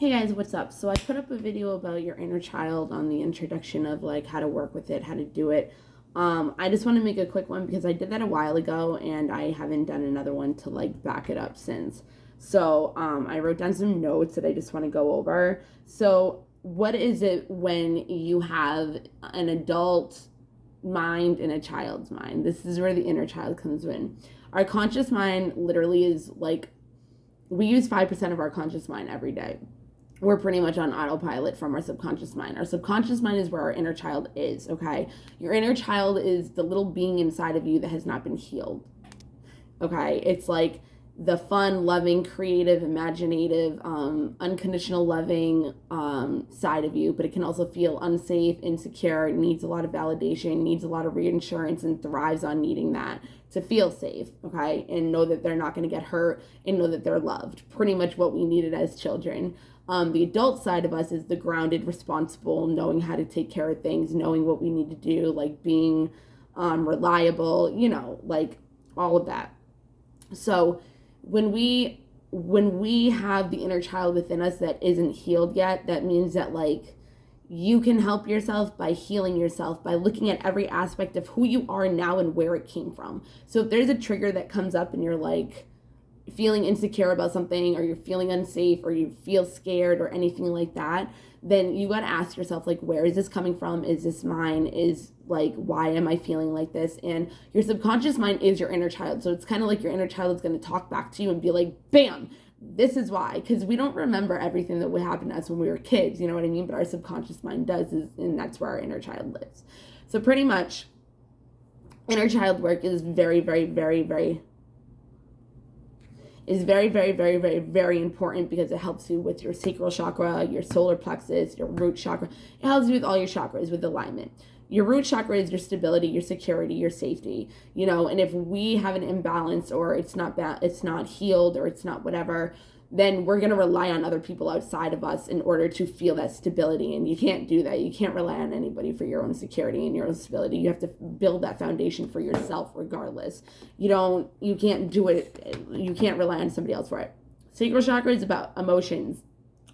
Hey guys, what's up? So I put up a video about your inner child on the introduction of like how to work with it, how to do it. I just want to make a quick one because I did that a while ago and I haven't done another one to like back it up since. So I wrote down some notes that I just want to go over. So what is it when you have an adult mind and a child's mind? This is where the inner child comes in. Our conscious mind literally is like we use 5% of our conscious mind every day. We're pretty much on autopilot from our subconscious mind. Our subconscious mind is where our inner child is, okay? Your inner child is the little being inside of you that has not been healed, okay? It's like the fun, loving, creative, imaginative, unconditional loving side of you, but it can also feel unsafe, insecure, needs a lot of validation, needs a lot of reassurance, and thrives on needing that to feel safe, okay? And know that they're not going to get hurt and know that they're loved. Pretty much what we needed as children. The adult side of us is the grounded, responsible, knowing how to take care of things, knowing what we need to do, like being reliable, like all of that. So when we have the inner child within us that isn't healed yet, that means that like you can help yourself by healing yourself by looking at every aspect of who you are now and where it came from. So if there's a trigger that comes up and you're like feeling insecure about something, or you're feeling unsafe, or you feel scared, or anything like that, then you got to ask yourself, like, where is this coming from? Is this mine? Is like, why am I feeling like this? And your subconscious mind is your inner child. So it's kind of like your inner child is going to talk back to you and be like, bam, this is why. Because we don't remember everything that would happen to us when we were kids, you know what I mean? But our subconscious mind does, and that's where our inner child lives. So pretty much inner child work is very, very, very, very very important, because it helps you with your sacral chakra, your solar plexus, your root chakra. It helps you with all your chakras with alignment. Your root chakra is your stability, your security, your safety, and if we have an imbalance, or it's not healed, or it's not whatever, then we're going to rely on other people outside of us in order to feel that stability. And you can't do that. You can't rely on anybody for your own security and your own stability. You have to build that foundation for yourself regardless. You can't do it. You can't rely on somebody else for it. Sacral chakra is about emotions,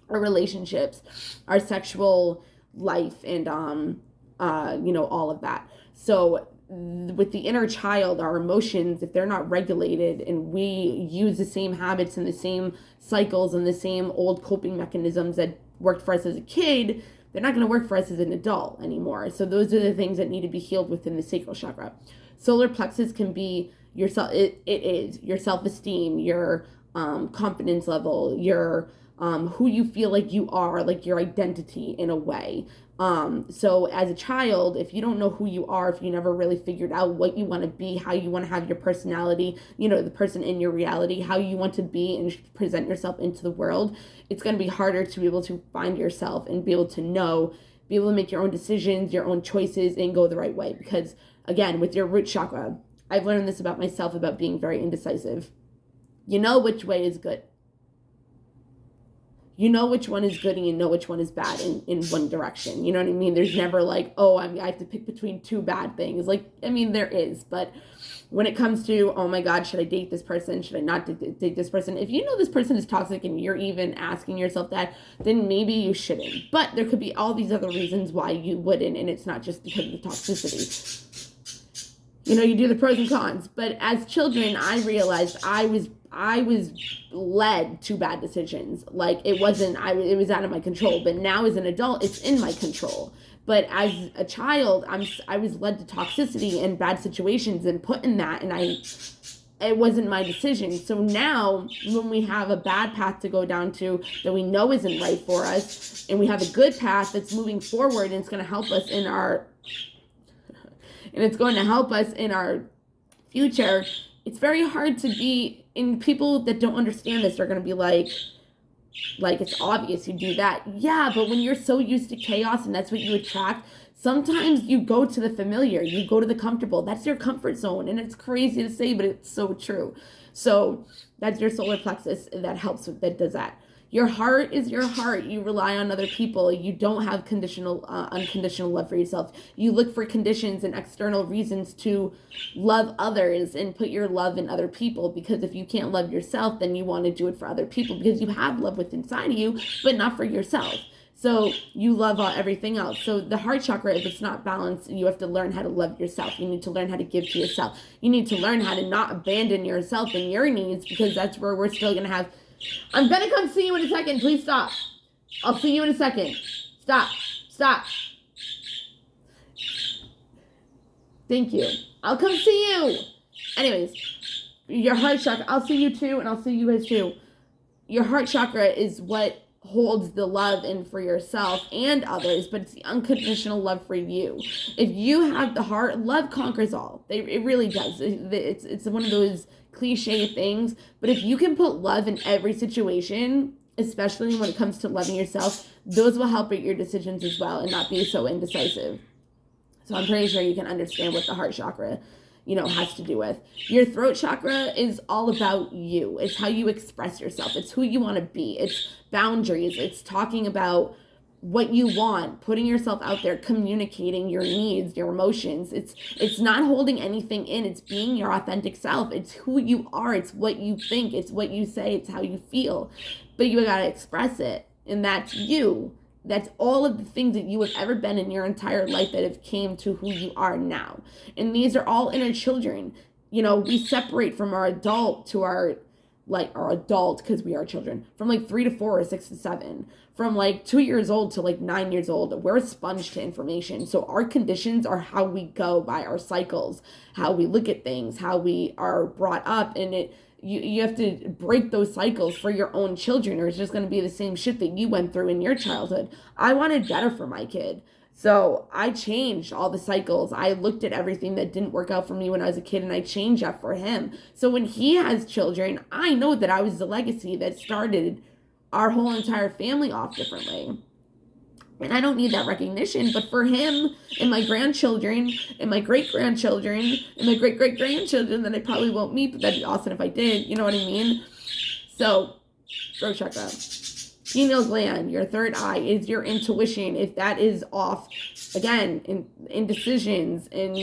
our relationships, our sexual life, and all of that. So with the inner child, our emotions, if they're not regulated and we use the same habits and the same cycles and the same old coping mechanisms that worked for us as a kid, they're not going to work for us as an adult anymore. So those are the things that need to be healed within the sacral chakra. Solar plexus can be yourself. It is your self-esteem, your confidence level, your who you feel like you are, like your identity in a way. So as a child, if you don't know who you are, if you never really figured out what you want to be, how you want to have your personality, the person in your reality, how you want to be and present yourself into the world, it's going to be harder to be able to find yourself and be able to make your own decisions, your own choices, and go the right way. Because again, with your root chakra, I've learned this about myself, about being very indecisive. You know which way is good. You know which one is good, and you know which one is bad in one direction. You know what I mean? There's never like, I have to pick between two bad things. Like, I mean, there is. But when it comes to, oh my God, should I date this person? Should I not date this person? If you know this person is toxic and you're even asking yourself that, then maybe you shouldn't. But there could be all these other reasons why you wouldn't, and it's not just because of the toxicity. You do the pros and cons. But as children, I realized I was led to bad decisions. Like, it was out of my control. But now as an adult, it's in my control. But as a child, I was led to toxicity and bad situations and put in that, and it wasn't my decision. So now when we have a bad path to go down to that we know isn't right for us, and we have a good path that's moving forward, and it's going to help us in our future, it's very hard to be in. People that don't understand this are going to be like it's obvious you do that. Yeah, but when you're so used to chaos and that's what you attract, sometimes you go to the familiar, you go to the comfortable. That's your comfort zone, and it's crazy to say, but it's so true. So that's your solar plexus that does that. Your heart is your heart. You rely on other people. You don't have unconditional love for yourself. You look for conditions and external reasons to love others and put your love in other people, because if you can't love yourself, then you want to do it for other people because you have love within inside of you, but not for yourself. So you love everything else. So the heart chakra, if it's not balanced, you have to learn how to love yourself. You need to learn how to give to yourself. You need to learn how to not abandon yourself and your needs, because that's where we're still going to have... I'm going to come see you in a second. Please stop. I'll see you in a second. Stop. Thank you. I'll come see you. Anyways, your heart chakra, I'll see you too, and I'll see you guys too. Your heart chakra is what holds the love in for yourself and others, but it's the unconditional love for you. If you have the heart, love conquers all. It really does. It's one of those cliche things, but if you can put love in every situation, especially when it comes to loving yourself, those will help with your decisions as well and not be so indecisive. So I'm pretty sure you can understand what the heart chakra, has to do with. Your throat chakra is all about you. It's how you express yourself. It's who you want to be. It's boundaries. It's talking about what you want, putting yourself out there, communicating your needs, your emotions. It's not holding anything in. It's being your authentic self. It's who you are. It's what you think. It's what you say. It's how you feel. But you got to express it. And that's you. That's all of the things that you have ever been in your entire life that have came to who you are now. And these are all inner children. We separate from our adult to our adult, because we are children, from 3 to 4 or 6 to 7, from 2 years old to 9 years old. We're a sponge to information. So our conditions are how we go by our cycles, how we look at things, how we are brought up. And you have to break those cycles for your own children, or it's just going to be the same shit that you went through in your childhood. I wanted better for my kid. So I changed all the cycles. I looked at everything that didn't work out for me when I was a kid, and I changed that for him. So when he has children, I know that I was the legacy that started our whole entire family off differently. And I don't need that recognition, but for him and my grandchildren and my great-grandchildren and my great-great-grandchildren that I probably won't meet, but that'd be awesome if I did, you know what I mean? So, throat chakra. Pineal gland, your third eye, is your intuition. If that is off, again, in decisions and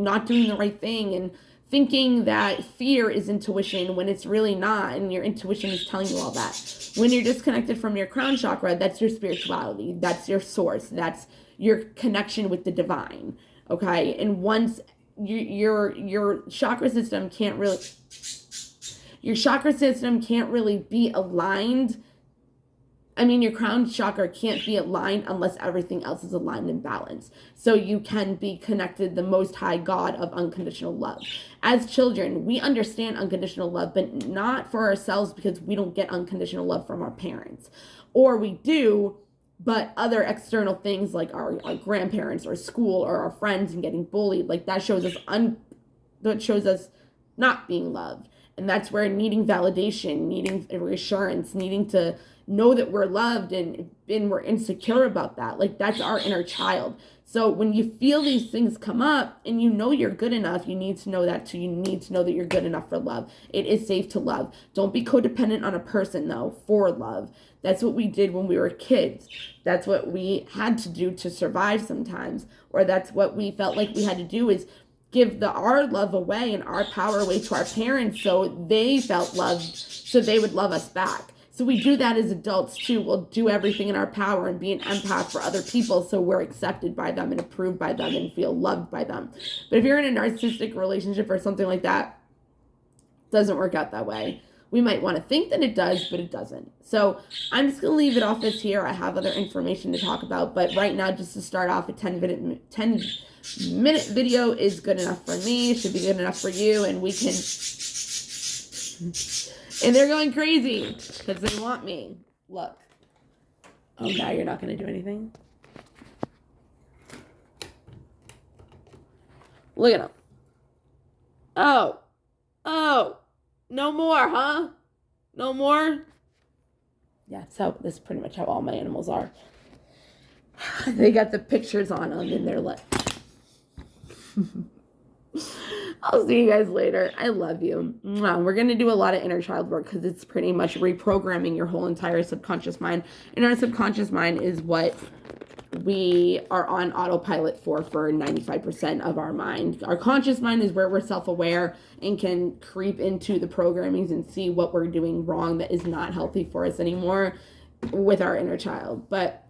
not doing the right thing and thinking that fear is intuition when it's really not, and your intuition is telling you all that. When you're disconnected from your crown chakra, that's your spirituality. That's your source. That's your connection with the divine. Okay? And once your chakra system can't really be aligned. Your crown chakra can't be aligned unless everything else is aligned and balanced. So you can be connected to the most high God of unconditional love. As children, we understand unconditional love, but not for ourselves, because we don't get unconditional love from our parents. Or we do, but other external things like our grandparents or school or our friends and getting bullied, that shows us not being loved. And that's where needing validation, needing reassurance, needing to know that we're loved and we're insecure about that. That's our inner child. So when you feel these things come up and you're good enough, you need to know that too. You need to know that you're good enough for love. It is safe to love. Don't be codependent on a person though for love. That's what we did when we were kids. That's what we had to do to survive sometimes. Or that's what we felt like we had to do, is give our love away and our power away to our parents so they felt loved, so they would love us back. So we do that as adults too. We'll do everything in our power and be an empath for other people so we're accepted by them and approved by them and feel loved by them. But if you're in a narcissistic relationship or something like that, it doesn't work out that way. We might want to think that it does, but it doesn't. So I'm just going to leave it off this here. I have other information to talk about, but right now, just to start off, a 10-minute video is good enough for me. It should be good enough for you, and we can... And they're going crazy because they want me. Look. Oh, now you're not going to do anything? Look at them. Oh. No more, huh? No more? Yeah, so this is pretty much how all my animals are. They got the pictures on them and they're like... I'll see you guys later. I love you. Mwah. We're going to do a lot of inner child work because it's pretty much reprogramming your whole entire subconscious mind. And our subconscious mind is what we are on autopilot for 95% of our mind. Our conscious mind is where we're self-aware and can creep into the programmings and see what we're doing wrong that is not healthy for us anymore with our inner child. But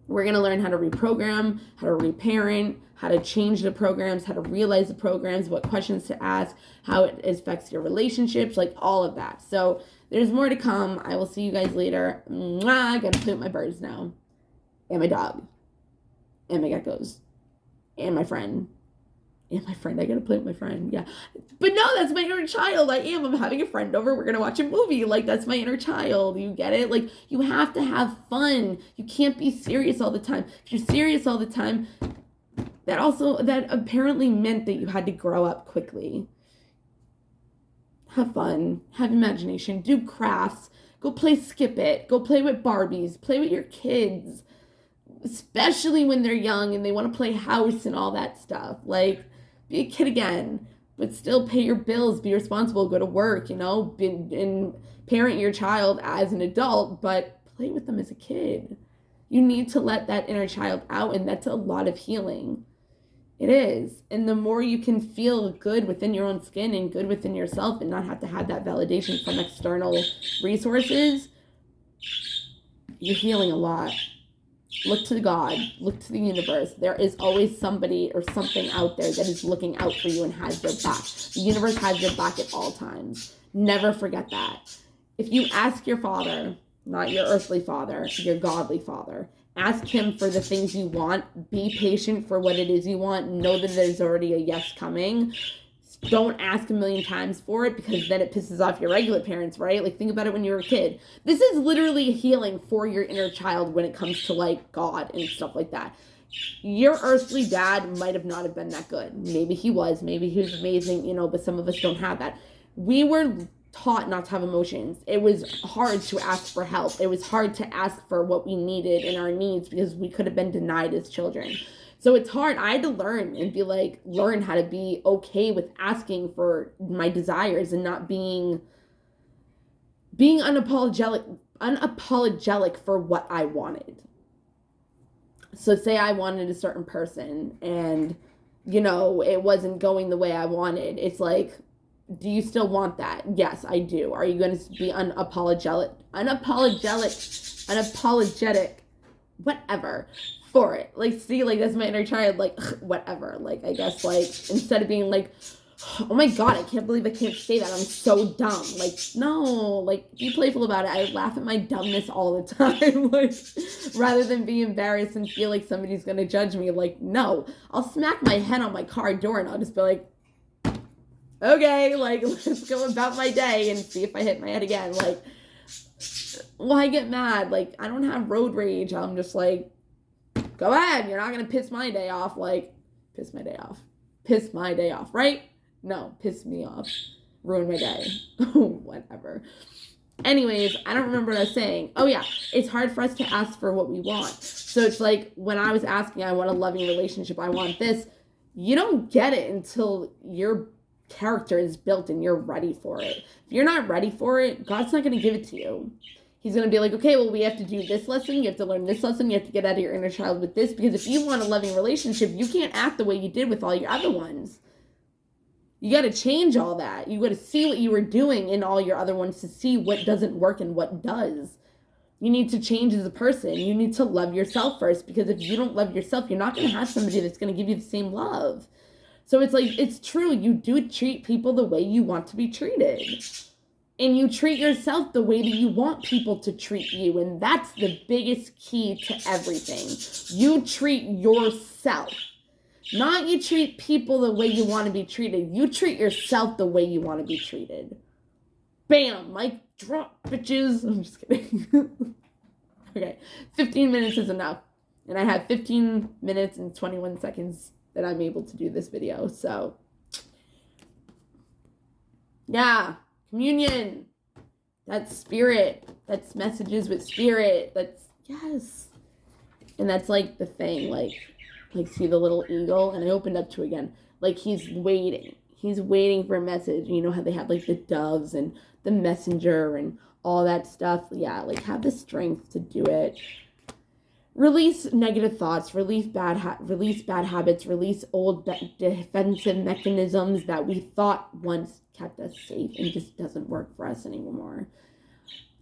we're going to learn how to reprogram, how to reparent, how to change the programs, how to realize the programs, what questions to ask, how it affects your relationships, like all of that. So there's more to come. I will see you guys later. Mwah, I got to play with my birds now. And my dog. And my geckos. And my friend. I gotta play with my friend. Yeah. But no, that's my inner child. I'm having a friend over. We're gonna watch a movie. Like, that's my inner child. You get it? Like, you have to have fun. You can't be serious all the time. If you're serious all the time, that apparently meant that you had to grow up quickly. Have fun. Have imagination. Do crafts. Go play Skip It. Go play with Barbies. Play with your kids. Especially when they're young and they want to play house and all that stuff. Like, be a kid again, but still pay your bills, be responsible, go to work, and parent your child as an adult, but play with them as a kid. You need to let that inner child out, and that's a lot of healing. It is. And the more you can feel good within your own skin and good within yourself and not have to have that validation from external resources, you're healing a lot. Look to God, look to the universe. There is always somebody or something out there that is looking out for you and has your back. The universe has your back at all times. Never forget that. If you ask your father, not your earthly father, your godly father, ask him for the things you want. Be patient for what it is you want. Know that there's already a yes coming. Don't ask a million times for it because then it pisses off your regular parents, right? Like, think about it when you were a kid. This is literally healing for your inner child when it comes to, like, God and stuff like that. Your earthly dad might have not have been that good. Maybe he was. Maybe he was amazing, but some of us don't have that. We were taught not to have emotions. It was hard to ask for help. It was hard to ask for what we needed and our needs because we could have been denied as children. So it's hard. I had to learn and learn how to be okay with asking for my desires and not being unapologetic for what I wanted. So say I wanted a certain person and, it wasn't going the way I wanted. It's like, do you still want that? Yes, I do. Are you going to be unapologetic, whatever, for it? Like, see, like, that's my inner child, like, whatever. Like, I guess, like, instead of being like, oh my God, I can't believe I can't say that, I'm so dumb. Like, no, like, be playful about it. I laugh at my dumbness all the time, like, rather than be embarrassed and feel like somebody's gonna judge me. Like, no, I'll smack my head on my car door and I'll just be like, okay, like, let's go about my day and see if I hit my head again. Like, why get mad? Like, I don't have road rage. I'm just like, go ahead, you're not gonna piss my day off. Like, piss my day off, right? No, piss me off, ruin my day. Whatever. Anyways, I don't remember what I was saying. Oh yeah, it's hard for us to ask for what we want. So it's like, when I was asking, I want a loving relationship, I want this, you don't get it until your character is built and you're ready for it. If you're not ready for it, God's not going to give it to you. He's going to be like, okay, well, we have to do this lesson. You have to learn this lesson. You have to get out of your inner child with this. Because if you want a loving relationship, you can't act the way you did with all your other ones. You got to change all that. You got to see what you were doing in all your other ones to see what doesn't work and what does. You need to change as a person. You need to love yourself first. Because if you don't love yourself, you're not going to have somebody that's going to give you the same love. So it's like, it's true. You do treat people the way you want to be treated. And you treat yourself the way that you want people to treat you. And that's the biggest key to everything. You treat yourself. Not you treat people the way you want to be treated. You treat yourself the way you want to be treated. Bam! Mic drop, bitches. I'm just kidding. Okay, 15 minutes is enough. And I have 15 minutes and 21 seconds that I'm able to do this video. So, yeah. Communion, that's spirit, that's messages with spirit, that's, yes. And that's like the thing, like see the little eagle, and I opened up to again, like he's waiting He's waiting for a message. You know how they have like the doves and the messenger and all that stuff. Yeah, like have the strength to do it. Release negative thoughts, release bad habits, release old defensive mechanisms that we thought once kept us safe and just doesn't work for us anymore.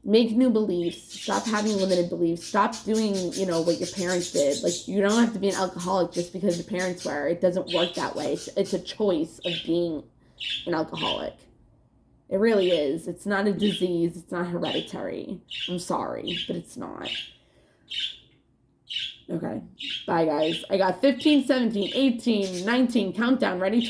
Make new beliefs. Stop having limited beliefs. Stop doing, what your parents did. Like, you don't have to be an alcoholic just because your parents were. It doesn't work that way. It's a choice of being an alcoholic. It really is. It's not a disease. It's not hereditary. I'm sorry, but it's not. Okay. Bye, guys. I got 15, 17, 18, 19, countdown, ready, 20.